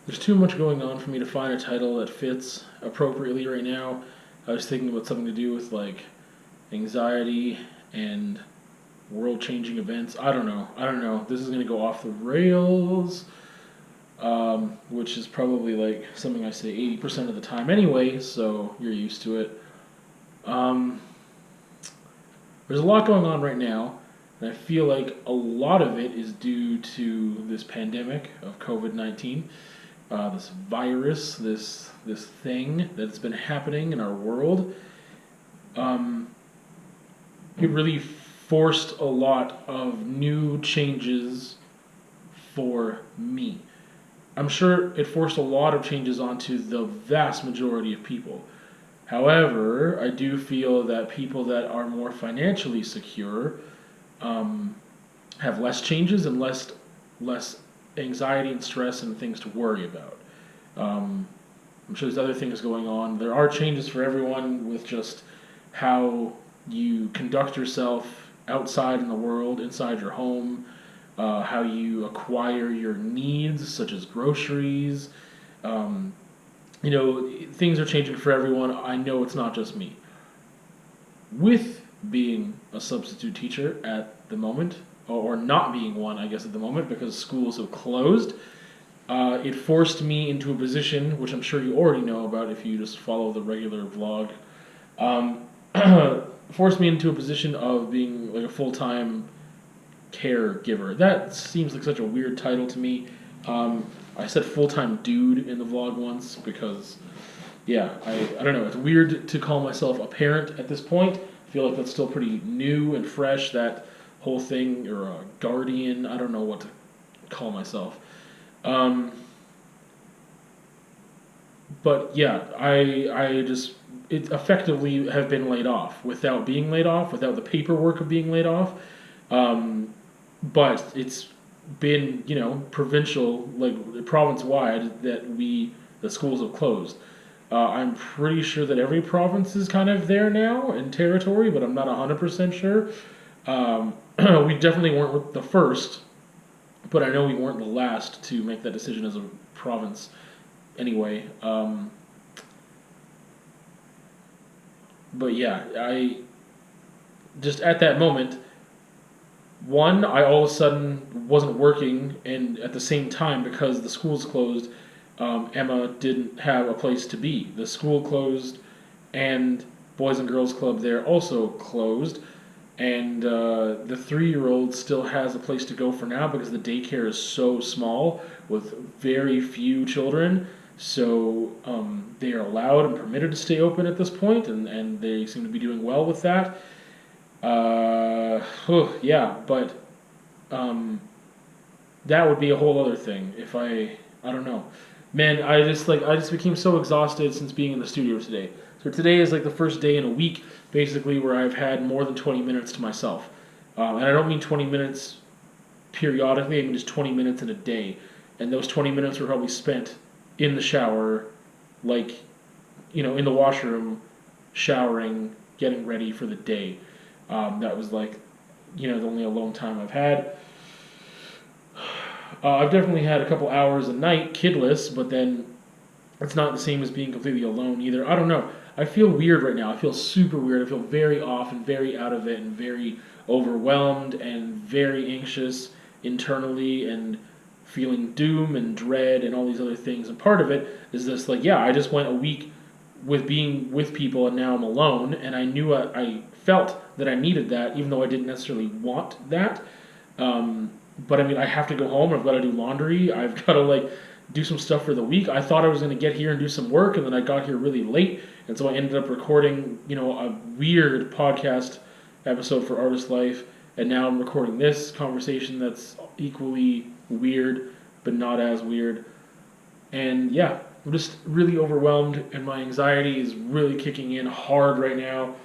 there's too much going on for me to find a title that fits appropriately right now. I was thinking about something to do with like anxiety and world-changing events. I don't know. I don't know. This is gonna go off the rails, which is probably like something I say 80% of the time anyway. So you're used to it. Um, there's a lot going on right now, and I feel like a lot of it is due to this pandemic of COVID-19, this virus, this thing that's been happening in our world. Um, it really forced a lot of new changes for me. I'm sure it forced a lot of changes onto the vast majority of people. However, I do feel that people that are more financially secure um, have less changes and less anxiety and stress and things to worry about. Um, I'm sure there's other things going on. There are changes for everyone with just how you conduct yourself outside in the world, inside your home, how you acquire your needs, such as groceries. Um, things are changing for everyone. I know it's not just me. With being a substitute teacher at the moment, or not being one, I guess, at the moment, because schools have closed, it forced me into a position, which I'm sure you already know about if you just follow the regular vlog. Um, forced me into a position of being like a full-time caregiver. That seems like such a weird title to me. I said full-time dude in the vlog once because, yeah, I don't know. It's weird to call myself a parent at this point. I feel like that's still pretty new and fresh, that whole thing, or a guardian. I don't know what to call myself. Um, but yeah, I just it effectively have been laid off without being laid off, without the paperwork of being laid off. Um, but it's been, provincial, like province wide, that the schools have closed. I'm pretty sure that every province is kind of there now in territory, but I'm not 100% sure. We definitely weren't the first, but I know we weren't the last to make that decision as a province anyway. But yeah, I just at that moment, one, I all of a sudden wasn't working, and at the same time, because the schools closed, Emma didn't have a place to be. The school closed, and Boys and Girls Club there also closed, and the 3-year-old still has a place to go for now because the daycare is so small with very few children. So they are allowed and permitted to stay open at this point, and they seem to be doing well with that. Yeah, but um, that would be a whole other thing if I don't know. Man, I just became so exhausted since being in the studio today. So today is like the first day in a week, basically, where I've had more than 20 minutes to myself. And I don't mean 20 minutes periodically, I mean just 20 minutes in a day. And those 20 minutes were probably spent in the shower, like, in the washroom, showering, getting ready for the day. That was like, the only alone time I've had. I've definitely had a couple hours a night, kidless, but then it's not the same as being completely alone either. I don't know. I feel weird right now. I feel super weird. I feel very off and very out of it and very overwhelmed and very anxious internally and feeling doom and dread and all these other things. And part of it is this, like, yeah, I just went a week with being with people and now I'm alone, and I knew I felt that I needed that, even though I didn't necessarily want that. But I mean, I have to go home. I've got to do laundry. I've got to like do some stuff for the week. I thought I was going to get here and do some work, and then I got here really late, and so I ended up recording, a weird podcast episode for Artist Life, and now I'm recording this conversation that's equally weird, but not as weird. And yeah, I'm just really overwhelmed, and my anxiety is really kicking in hard right now.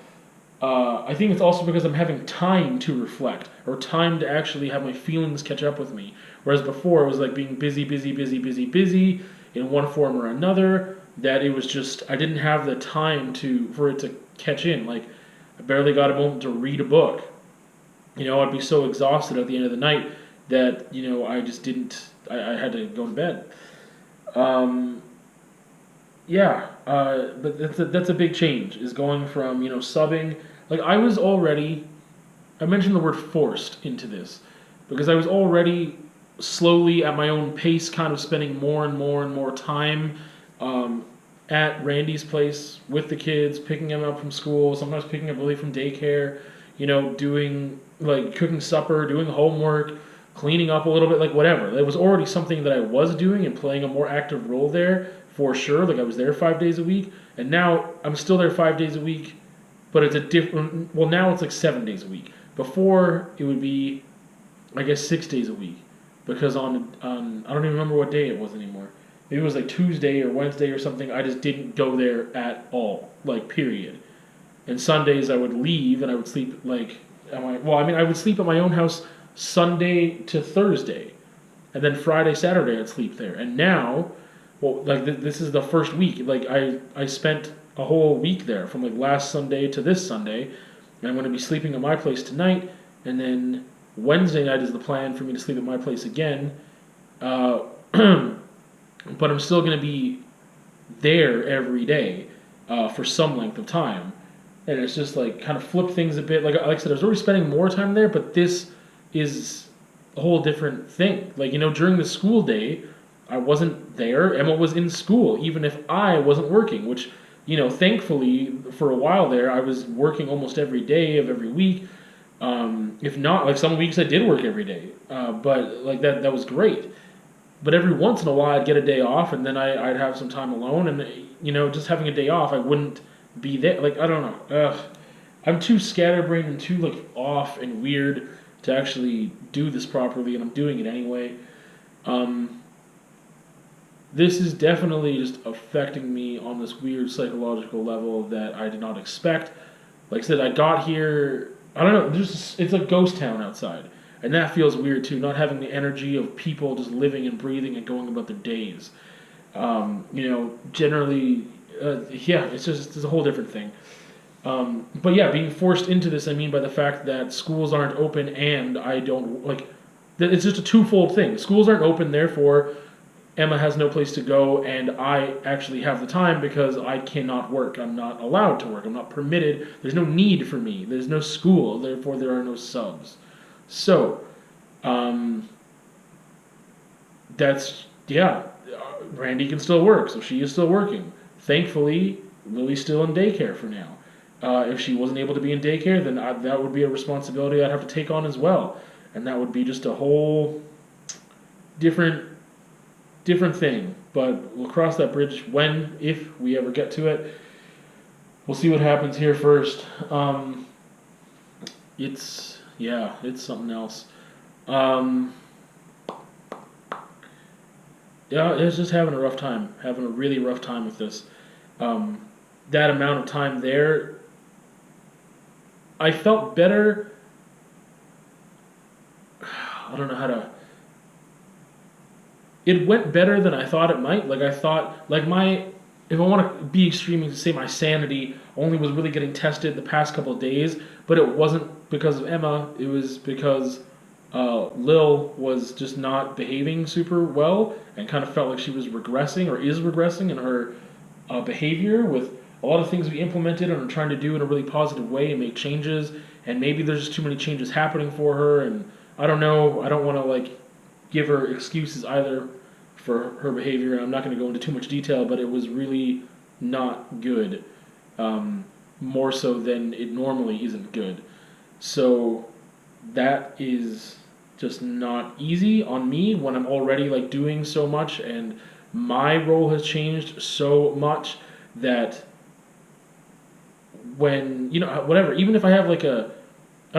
I think it's also because I'm having time to reflect, or time to actually have my feelings catch up with me. Whereas before, it was like being busy, busy, busy, busy, busy in one form or another, that it was just, I didn't have the time for it to catch in. Like, I barely got a moment to read a book. I'd be so exhausted at the end of the night that, I just didn't, I had to go to bed. Um, yeah, but that's a big change. Is going from subbing. Like I was already, I mentioned the word forced into this because I was already slowly at my own pace, kind of spending more and more and more time um, at Randy's place with the kids, picking them up from school, sometimes picking up Lily from daycare, doing like cooking supper, doing homework, cleaning up a little bit, like whatever. It was already something that I was doing and playing a more active role there for sure. Like I was there 5 days a week, and now I'm still there 5 days a week, but it's a different. Well, now it's like 7 days a week. Before it would be, I guess, 6 days a week, because on I don't even remember what day it was anymore. Maybe it was like Tuesday or Wednesday or something. I just didn't go there at all, like period. And Sundays I would leave and I would sleep like I would sleep at my own house Sunday to Thursday, and then Friday Saturday I'd sleep there. And now, well, like this is the first week. Like I spent a whole week there from like last Sunday to this Sunday, and I'm going to be sleeping at my place tonight, and then Wednesday night is the plan for me to sleep at my place again. Uh, but I'm still going to be there every day for some length of time. And it's just like kind of flipped things a bit. Like I said, I was already spending more time there, but this is a whole different thing. Like, during the school day, I wasn't there. Emma was in school, even if I wasn't working, which, thankfully for a while there, I was working almost every day of every week. If not, like some weeks I did work every day. But like that was great. But every once in a while I'd get a day off, and then I'd have some time alone, and just having a day off, I wouldn't be there. Like I don't know. I'm too scatterbrained and too like off and weird to actually do this properly, and I'm doing it anyway. This is definitely just affecting me on this weird psychological level that I did not expect. Like I said, I got here. I don't know. It's a ghost town outside, and that feels weird too. Not having the energy of people just living and breathing and going about their days. Generally, yeah, it's a whole different thing. But yeah, being forced into this, I mean by the fact that schools aren't open and I don't like. It's just a twofold thing. Schools aren't open, therefore Emma has no place to go, and I actually have the time because I cannot work. I'm not allowed to work. I'm not permitted. There's no need for me. There's no school, therefore there are no subs. So, yeah. Randy can still work, so she is still working. Thankfully, Lily's still in daycare for now. If she wasn't able to be in daycare, then that would be a responsibility I'd have to take on as well, and that would be just a whole different thing. But we'll cross that bridge if we ever get to it. We'll see what happens here first. It's something else. Yeah, it's just having a really rough time with this. That amount of time there, I felt better. I don't know how to. It went better than I thought it might. Like I thought, if I want to be extreme and say my sanity only was really getting tested the past couple of days, but it wasn't because of Emma. It was because Lil was just not behaving super well and kind of felt like she was regressing or is regressing in her behavior with a lot of things we implemented and are trying to do in a really positive way and make changes. And maybe there's just too many changes happening for her. And I don't know. I don't want to give her excuses either for her behavior. I'm not going to go into too much detail, but it was really not good. More so than it normally isn't good. So that is just not easy on me when I'm already doing so much, and my role has changed so much that when whatever, even if I have I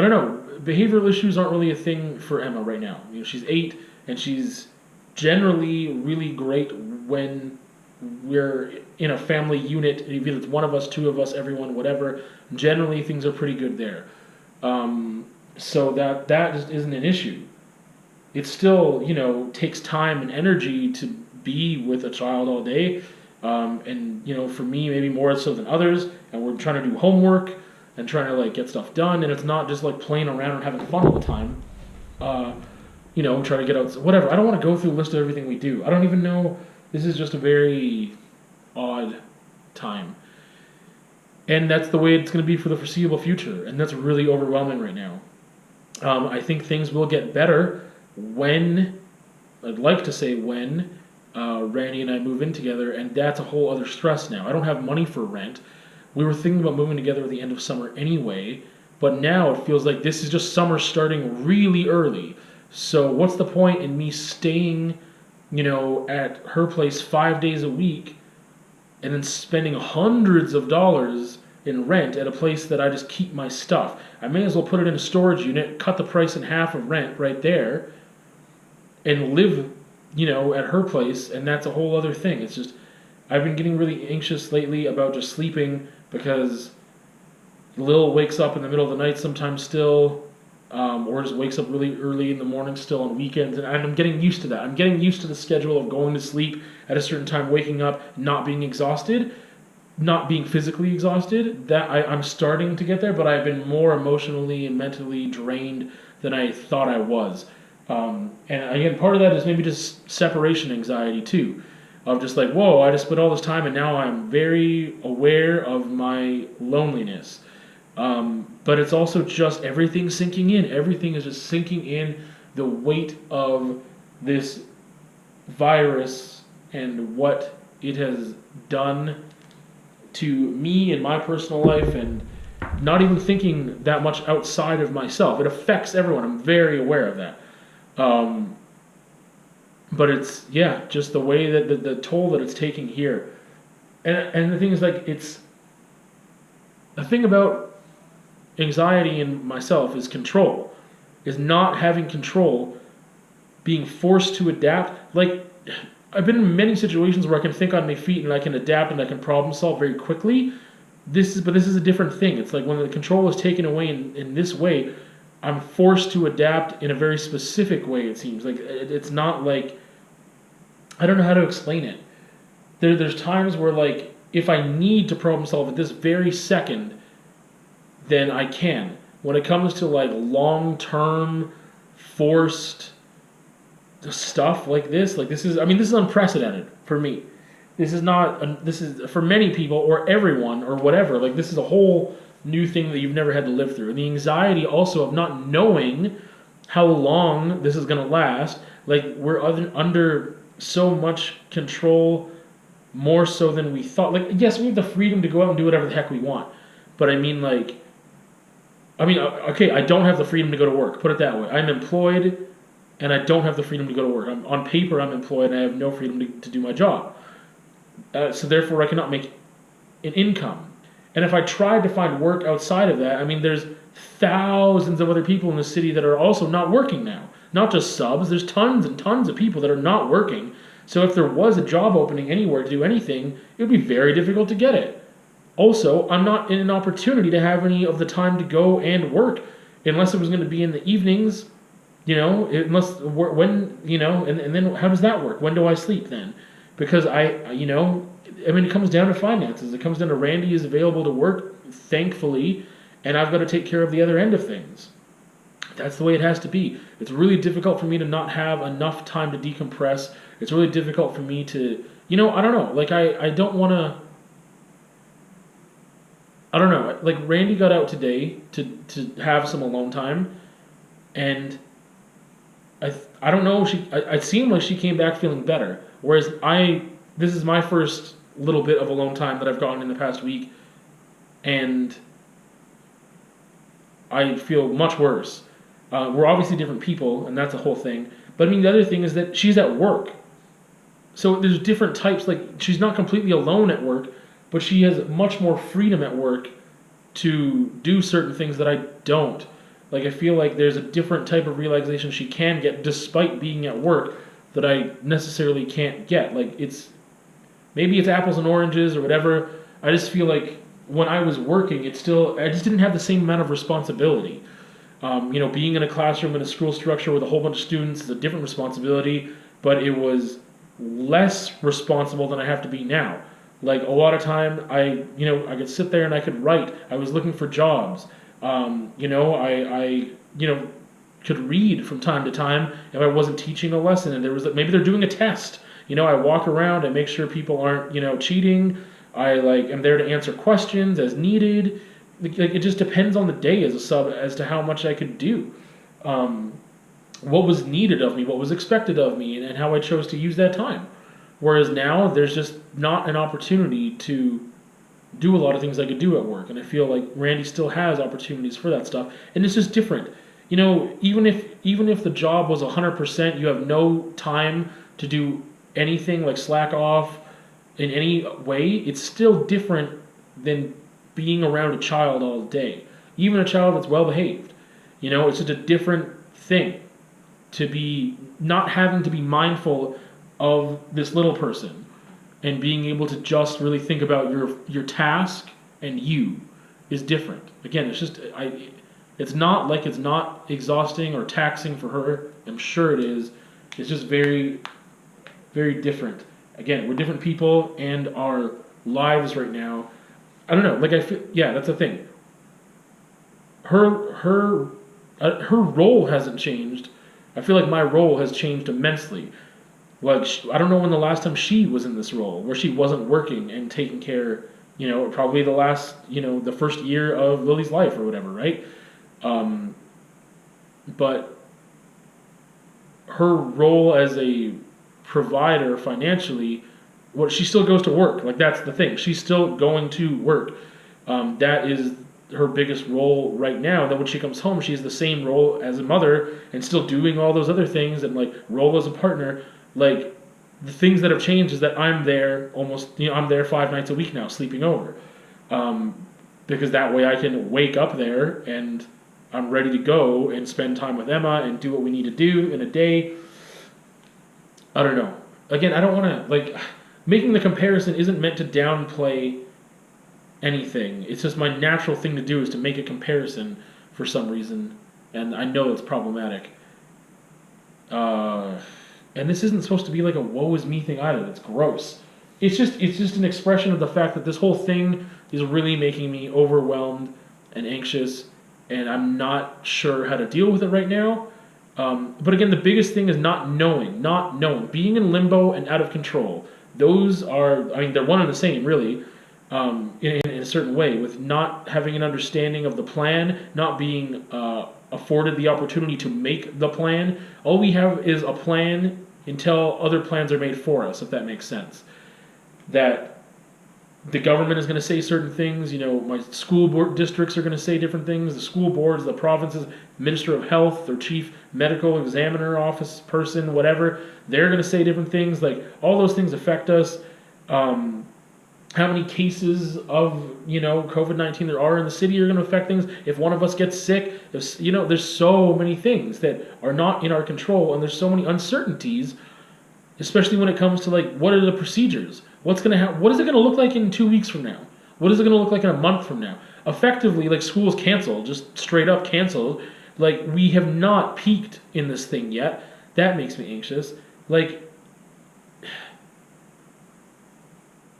don't know, behavioral issues aren't really a thing for Emma right now. She's 8 and she's generally really great when we're in a family unit. If it's one of us, two of us, everyone, whatever, generally things are pretty good there. So that just isn't an issue. It still, takes time and energy to be with a child all day. And, for me, maybe more so than others. And we're trying to do homework and trying to, get stuff done. And it's not just, playing around and having fun all the time. Trying to get out, whatever. I don't want to go through a list of everything we do. I don't even know, This is just a very odd time. And that's the way it's going to be for the foreseeable future. And that's really overwhelming right now. I think things will get better when, I'd like to say when, Randy and I move in together, and that's a whole other stress now. I don't have money for rent. We were thinking about moving together at the end of summer anyway, but now it feels like this is just summer starting really early. So what's the point in me staying, at her place 5 days a week and then spending hundreds of dollars in rent at a place that I just keep my stuff? I may as well put it in a storage unit, cut the price in half of rent right there, and live, at her place, and that's a whole other thing. It's just, I've been getting really anxious lately about just sleeping because Lil wakes up in the middle of the night sometimes still, or just wakes up really early in the morning still on weekends, and I'm getting used to that. I'm getting used to the schedule of going to sleep at a certain time, waking up, not being exhausted, not being physically exhausted. That I'm starting to get there, but I've been more emotionally and mentally drained than I thought I was. And again, part of that is maybe just separation anxiety too, of just like, whoa, I just spent all this time and now I'm very aware of my loneliness. But it's also just everything sinking in. Everything is just sinking in, the weight of this virus and what it has done to me and my personal life, and not even thinking that much outside of myself. It affects everyone. I'm very aware of that. But it's, just the way that the toll that it's taking here. And the thing is, like, it's the thing about anxiety in myself is control, is not having control, being forced to adapt. Like, I've been in many situations where I can think on my feet and I can adapt and I can problem solve very quickly. This is a different thing. It's like when the control is taken away in this way, I'm forced to adapt in a very specific way, it seems. Like, it's not like, I don't know how to explain it. There's times where, like, if I need to problem solve at this very second, then I can. When it comes to, like, long-term, forced stuff like this is unprecedented for me. This is for many people or everyone or whatever. Like, this is a whole new thing that you've never had to live through. And the anxiety also of not knowing how long this is going to last. Like, we're under so much control, more so than we thought. Like, yes, we have the freedom to go out and do whatever the heck we want. But okay, I don't have the freedom to go to work. Put it that way. I'm employed, and I don't have the freedom to go to work. On paper, I'm employed, and I have no freedom to do my job. So therefore, I cannot make an income. And if I tried to find work outside of that, there's thousands of other people in the city that are also not working now. Not just subs, there's tons and tons of people that are not working. So if there was a job opening anywhere to do anything, it would be very difficult to get it. Also, I'm not in an opportunity to have any of the time to go and work, unless it was going to be in the evenings, and then how does that work? When do I sleep then? Because it comes down to finances. It comes down to Randy is available to work, thankfully, and I've got to take care of the other end of things. That's the way it has to be. It's really difficult for me to not have enough time to decompress. It's really difficult for me to, I don't know. Like, I don't want to, I don't know. Like, Randy got out today to have some alone time, and I don't know. It seemed like she came back feeling better. Whereas this is my first little bit of alone time that I've gotten in the past week, and I feel much worse. We're obviously different people, and that's the whole thing. But the other thing is that she's at work. So there's different types. Like, she's not completely alone at work, but she has much more freedom at work to do certain things that I don't. Like, I feel like there's a different type of relaxation she can get despite being at work that I necessarily can't get. Like, maybe it's apples and oranges or whatever. I just feel like when I was working, I just didn't have the same amount of responsibility. Being in a classroom in a school structure with a whole bunch of students is a different responsibility, but it was less responsible than I have to be now. Like, a lot of time, I could sit there and I could write. I was looking for jobs. I could read from time to time if I wasn't teaching a lesson, and maybe they're doing a test, I walk around, I make sure people aren't, cheating. I am there to answer questions as needed. It just depends on the day as a sub as to how much I could do. Um, what was needed of me, what was expected of me, and how I chose to use that time. Whereas now there's just not an opportunity to do a lot of things I could do at work, and I feel like Randy still has opportunities for that stuff, and it's just different. Even if the job was 100%, you have no time to do anything like slack off in any way. It's still different than being around a child all day, even a child that's well behaved. It's just a different thing to be not having to be mindful of this little person and being able to just really think about your task and you is different. Again, it's not like it's not exhausting or taxing for her. I'm sure it is. It's just very, very different. Again, we're different people, and our lives right now. I don't know. I feel, yeah, that's the thing. Her role hasn't changed. I feel like my role has changed immensely. I don't know when the last time she was in this role where she wasn't working and taking care. Probably the first year of Lily's life or whatever, right? But her role as a provider financially, she still goes to work. That's the thing. She's still going to work. That is her biggest role right now. Then when she comes home, she has the same role as a mother and still doing all those other things and role as a partner. The things that have changed is that I'm there I'm there 5 nights a week now, sleeping over, because that way I can wake up there and I'm ready to go and spend time with Emma and do what we need to do in a day. I don't know. Again, I don't want to making the comparison isn't meant to downplay anything. It's just my natural thing to do is to make a comparison for some reason, and I know it's problematic. And this isn't supposed to be a woe is me thing either. It's gross. It's just an expression of the fact that this whole thing is really making me overwhelmed and anxious, and I'm not sure how to deal with it right now. But again, the biggest thing is not knowing, being in limbo and out of control. Those are, they're one and the same, really, in a certain way, with not having an understanding of the plan, not being afforded the opportunity to make the plan. All we have is a plan until other plans are made for us, if that makes sense. That the government is going to say certain things, my school board districts are going to say different things, the school boards, the provinces, Minister of Health, their chief medical examiner office person, whatever, they're going to say different things. All those things affect us. How many cases of, COVID-19 there are in the city are going to affect things. If one of us gets sick, there's so many things that are not in our control, and there's so many uncertainties, especially when it comes to what are the procedures? What's going to happen? What is it going to look like in 2 weeks from now? What is it going to look like in a month from now? Effectively, school's canceled, just straight up canceled. We have not peaked in this thing yet. That makes me anxious.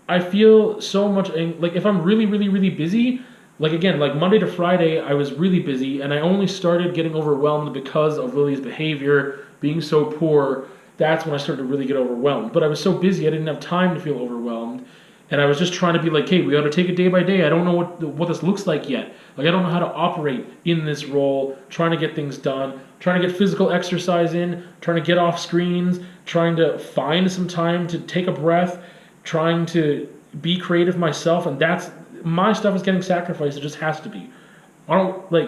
I feel so much, if I'm really, really, really busy, again, Monday to Friday, I was really busy, and I only started getting overwhelmed because of Lily's behavior being so poor. That's when I started to really get overwhelmed. But I was so busy, I didn't have time to feel overwhelmed, and I was just trying to be hey, we ought to take it day by day. I don't know what this looks like yet. I don't know how to operate in this role, trying to get things done, trying to get physical exercise in, trying to get off screens, trying to find some time to take a breath, trying to be creative myself, and that's my stuff is getting sacrificed. It just has to be. I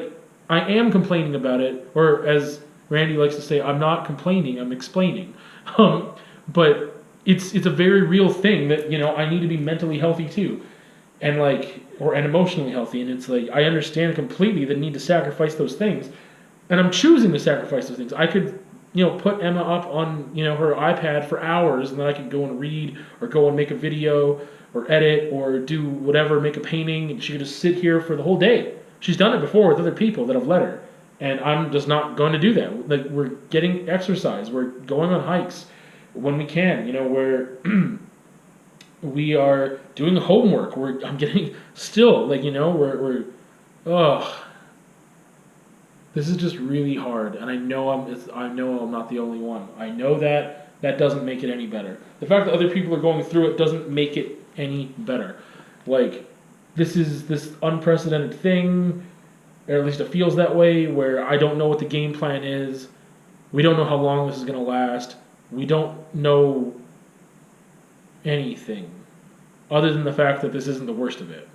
am complaining about it, or as Randy likes to say, I'm not complaining, I'm explaining. But it's a very real thing that I need to be mentally healthy too, and and emotionally healthy, and it's I understand completely the need to sacrifice those things, and I'm choosing to sacrifice those things. I could put Emma up on, her iPad for hours, and then I could go and read, or go and make a video, or edit, or do whatever, make a painting, and she could just sit here for the whole day. She's done it before with other people that have let her, and I'm just not going to do that. We're getting exercise, we're going on hikes when we can, we are doing homework, I'm getting, still, we're this is just really hard, and I know I'm not the only one. I know that, that doesn't make it any better. The fact that other people are going through it doesn't make it any better. Like, this is this unprecedented thing, or at least it feels that way, where I don't know what the game plan is. We don't know how long this is going to last. We don't know anything other than the fact that this isn't the worst of it.